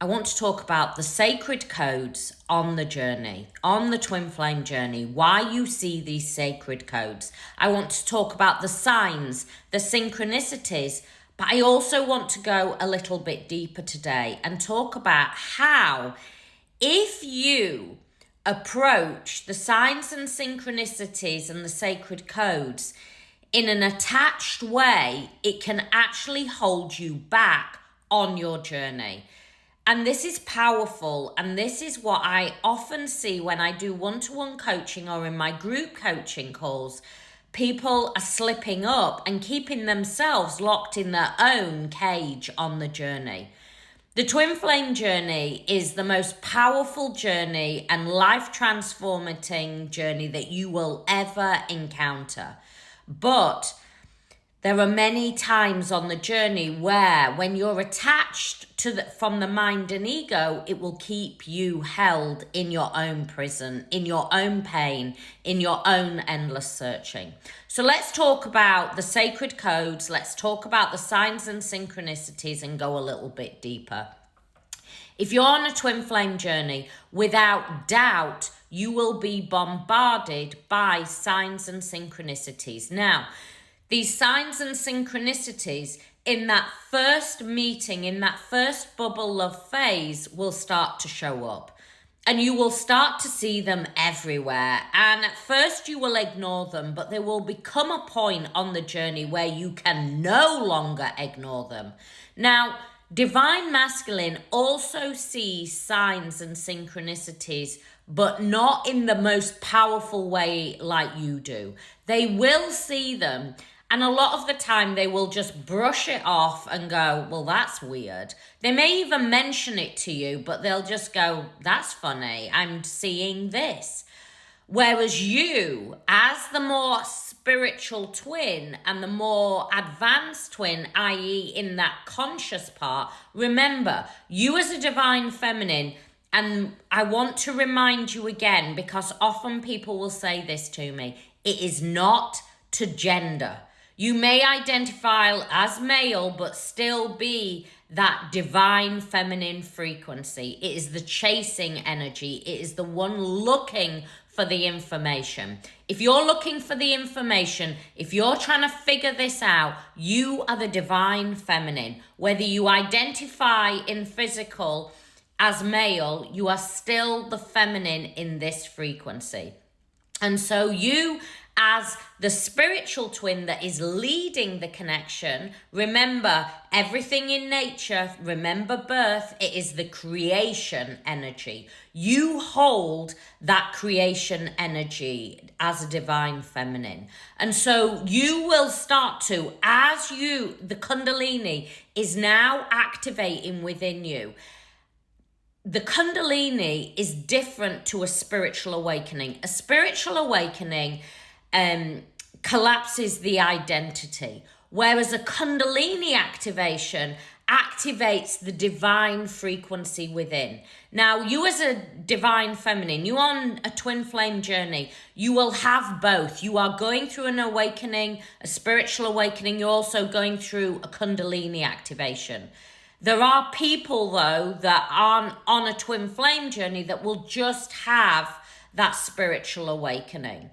I want to talk about the sacred codes on the journey, on the twin flame journey, why you see these sacred codes. I want to talk about the signs, the synchronicities, but I also want to go a little bit deeper today and talk about how, if you approach the signs and synchronicities and the sacred codes in an attached way, it can actually hold you back on your journey. And this is powerful, and this is what I often see when I do one-to-one coaching or in my group coaching calls. People are slipping up and keeping themselves locked in their own cage on the journey. The twin flame journey is the most powerful journey and life-transforming journey that you will ever encounter. But there are many times on the journey where, when you're attached from the mind and ego, it will keep you held in your own prison, in your own pain, in your own endless searching. So let's talk about the sacred codes. Let's talk about the signs and synchronicities and go a little bit deeper. If you're on a twin flame journey, without doubt, you will be bombarded by signs and synchronicities. Now, these signs and synchronicities in that first meeting, in that first bubble love phase, will start to show up. And you will start to see them everywhere. And at first you will ignore them, but there will become a point on the journey where you can no longer ignore them. Now, Divine Masculine also sees signs and synchronicities, but not in the most powerful way like you do. They will see them, and a lot of the time they will just brush it off and go, well, that's weird. They may even mention it to you, but they'll just go, that's funny, I'm seeing this. Whereas you, as the more spiritual twin and the more advanced twin, i.e. in that conscious part, remember, you as a divine feminine, and I want to remind you again, because often people will say this to me, it is not to gender. You may identify as male, but still be that divine feminine frequency. It is the chasing energy. It is the one looking for the information. If you're looking for the information, if you're trying to figure this out, you are the divine feminine. Whether you identify in physical as male, you are still the feminine in this frequency. And so you, as the spiritual twin that is leading the connection, remember everything in nature, remember birth, it is the creation energy. You hold that creation energy as a divine feminine. And so you will start to, the Kundalini is now activating within you. The Kundalini is different to a spiritual awakening. A spiritual awakening collapses the identity, whereas a Kundalini activation activates the divine frequency within. Now, you as a divine feminine, you on a twin flame journey, you will have both. You are going through an awakening, a spiritual awakening. You're also going through a Kundalini activation. There are people, though, that aren't on a twin flame journey that will just have that spiritual awakening.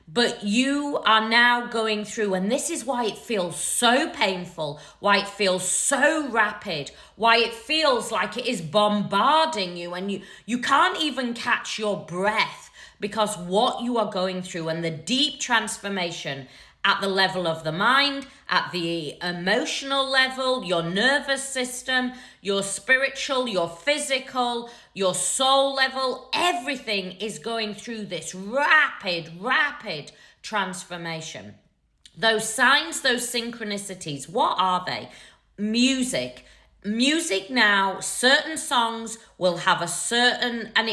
But you are now going through, and this is why it feels so painful, why it feels so rapid, why it feels like it is bombarding you, and you can't even catch your breath, because what you are going through and the deep transformation at the level of the mind, at the emotional level, your nervous system, your spiritual, your physical, your soul level, everything is going through this rapid transformation. Those signs, those synchronicities, what are they? Music now, certain songs will have a certain, and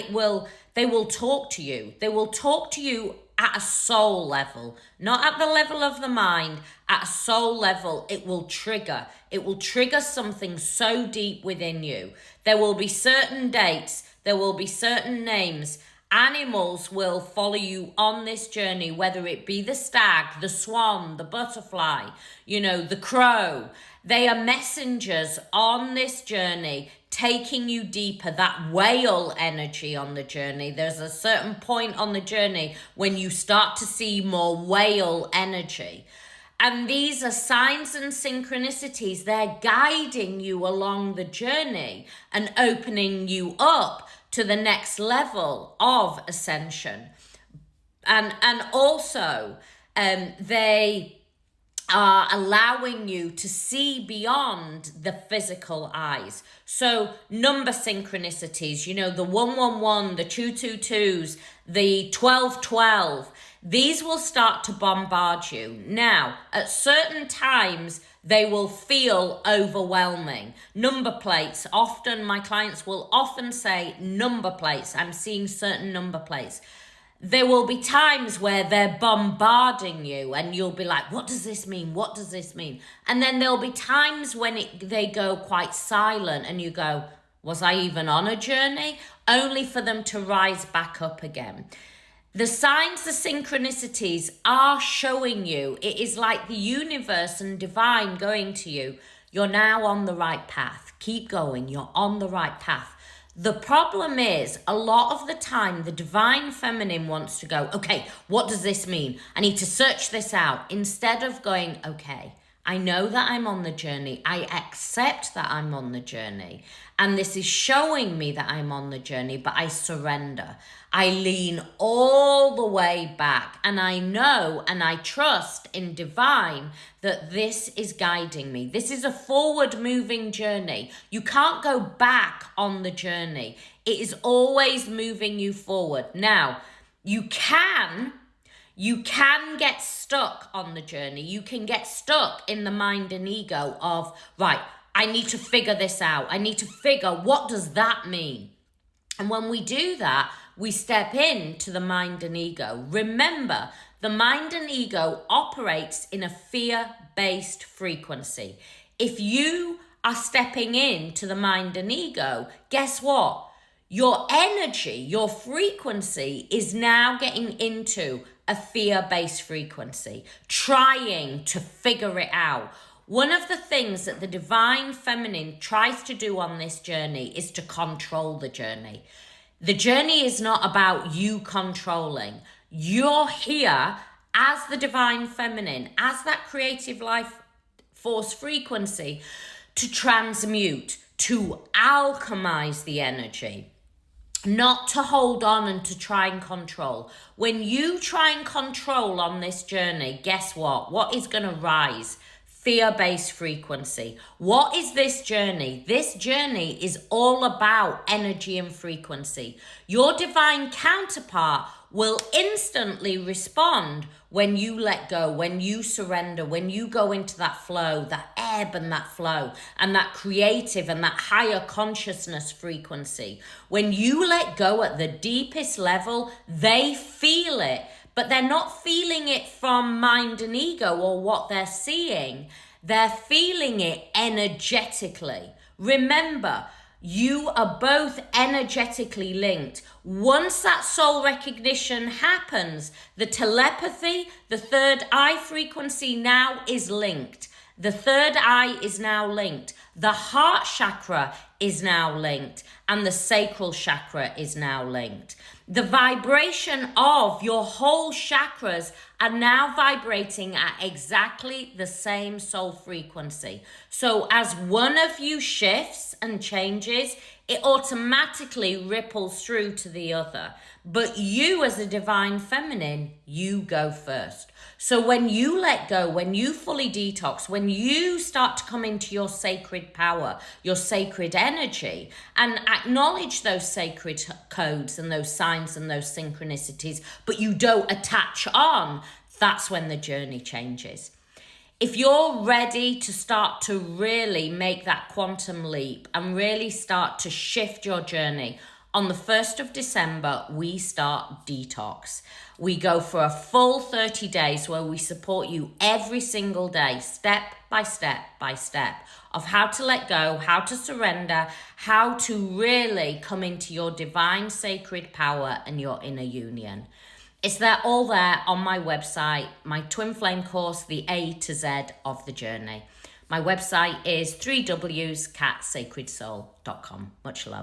they will talk to you. They will talk to you at a soul level, not at the level of the mind, at a soul level. It will trigger something so deep within you. There will be certain dates, there will be certain names, Animals will follow you on this journey, whether it be the stag, the swan, the butterfly, the crow. They are messengers on this journey, taking you deeper, that whale energy on the journey. There's a certain point on the journey when you start to see more whale energy. And these are signs and synchronicities. They're guiding you along the journey and opening you up to the next level of ascension. And also, they are allowing you to see beyond the physical eyes. So number synchronicities, the 111, the 222s, the 1212, these will start to bombard you. Now, at certain times, they will feel overwhelming. Number plates, my clients will often say number plates. I'm seeing certain number plates. There will be times where they're bombarding you and you'll be like, what does this mean? What does this mean? And then there'll be times when they go quite silent and you go, was I even on a journey? Only for them to rise back up again. The signs, the synchronicities are showing you. It is like the universe and divine going to you. You're now on the right path. Keep going. You're on the right path. The problem is, a lot of the time, the divine feminine wants to go, okay, what does this mean? I need to search this out. Instead of going, okay, I know that I'm on the journey. I accept that I'm on the journey. And this is showing me that I'm on the journey, but I surrender. I lean all the way back, and I know and I trust in divine that this is guiding me. This is a forward moving journey. You can't go back on the journey. It is always moving you forward. Now, you can get stuck on the journey. You can get stuck in the mind and ego of, right, I need to figure this out. I need to figure, what does that mean? And when we do that, we step into the mind and ego. Remember, the mind and ego operates in a fear-based frequency. If you are stepping into the mind and ego, guess what? Your energy, your frequency is now getting into a fear-based frequency, trying to figure it out. One of the things that the divine feminine tries to do on this journey is to control the journey. The journey is not about you controlling. You're here as the divine feminine, as that creative life force frequency, to transmute, to alchemize the energy. Not to hold on and to try and control. When you try and control on this journey, guess what? What is going to rise? Fear-based frequency. What is this journey? This journey is all about energy and frequency. Your divine counterpart will instantly respond when you let go, when you surrender, when you go into that flow, that ebb and that flow, and that creative and that higher consciousness frequency. When you let go at the deepest level, they feel it, but they're not feeling it from mind and ego or what they're seeing. They're feeling it energetically. Remember, you are both energetically linked. Once that soul recognition happens, the telepathy, the third eye frequency now is linked. The third eye is now linked. The heart chakra is now linked. And the sacral chakra is now linked. The vibration of your whole chakras are now vibrating at exactly the same soul frequency. So as one of you shifts and changes, it automatically ripples through to the other. But you as a divine feminine, you go first. So when you let go, when you fully detox, when you start to come into your sacred power, your sacred energy, and acknowledge those sacred codes and those signs and those synchronicities, but you don't attach on, that's when the journey changes. If you're ready to start to really make that quantum leap and really start to shift your journey, On the 1st of December, we start detox. We go for a full 30 days where we support you every single day, step by step by step, of how to let go, how to surrender, how to really come into your divine sacred power and your inner union. It's all there on my website, my Twin Flame course, the A to Z of the journey. My website is www.catsacredsoul.com. Much love.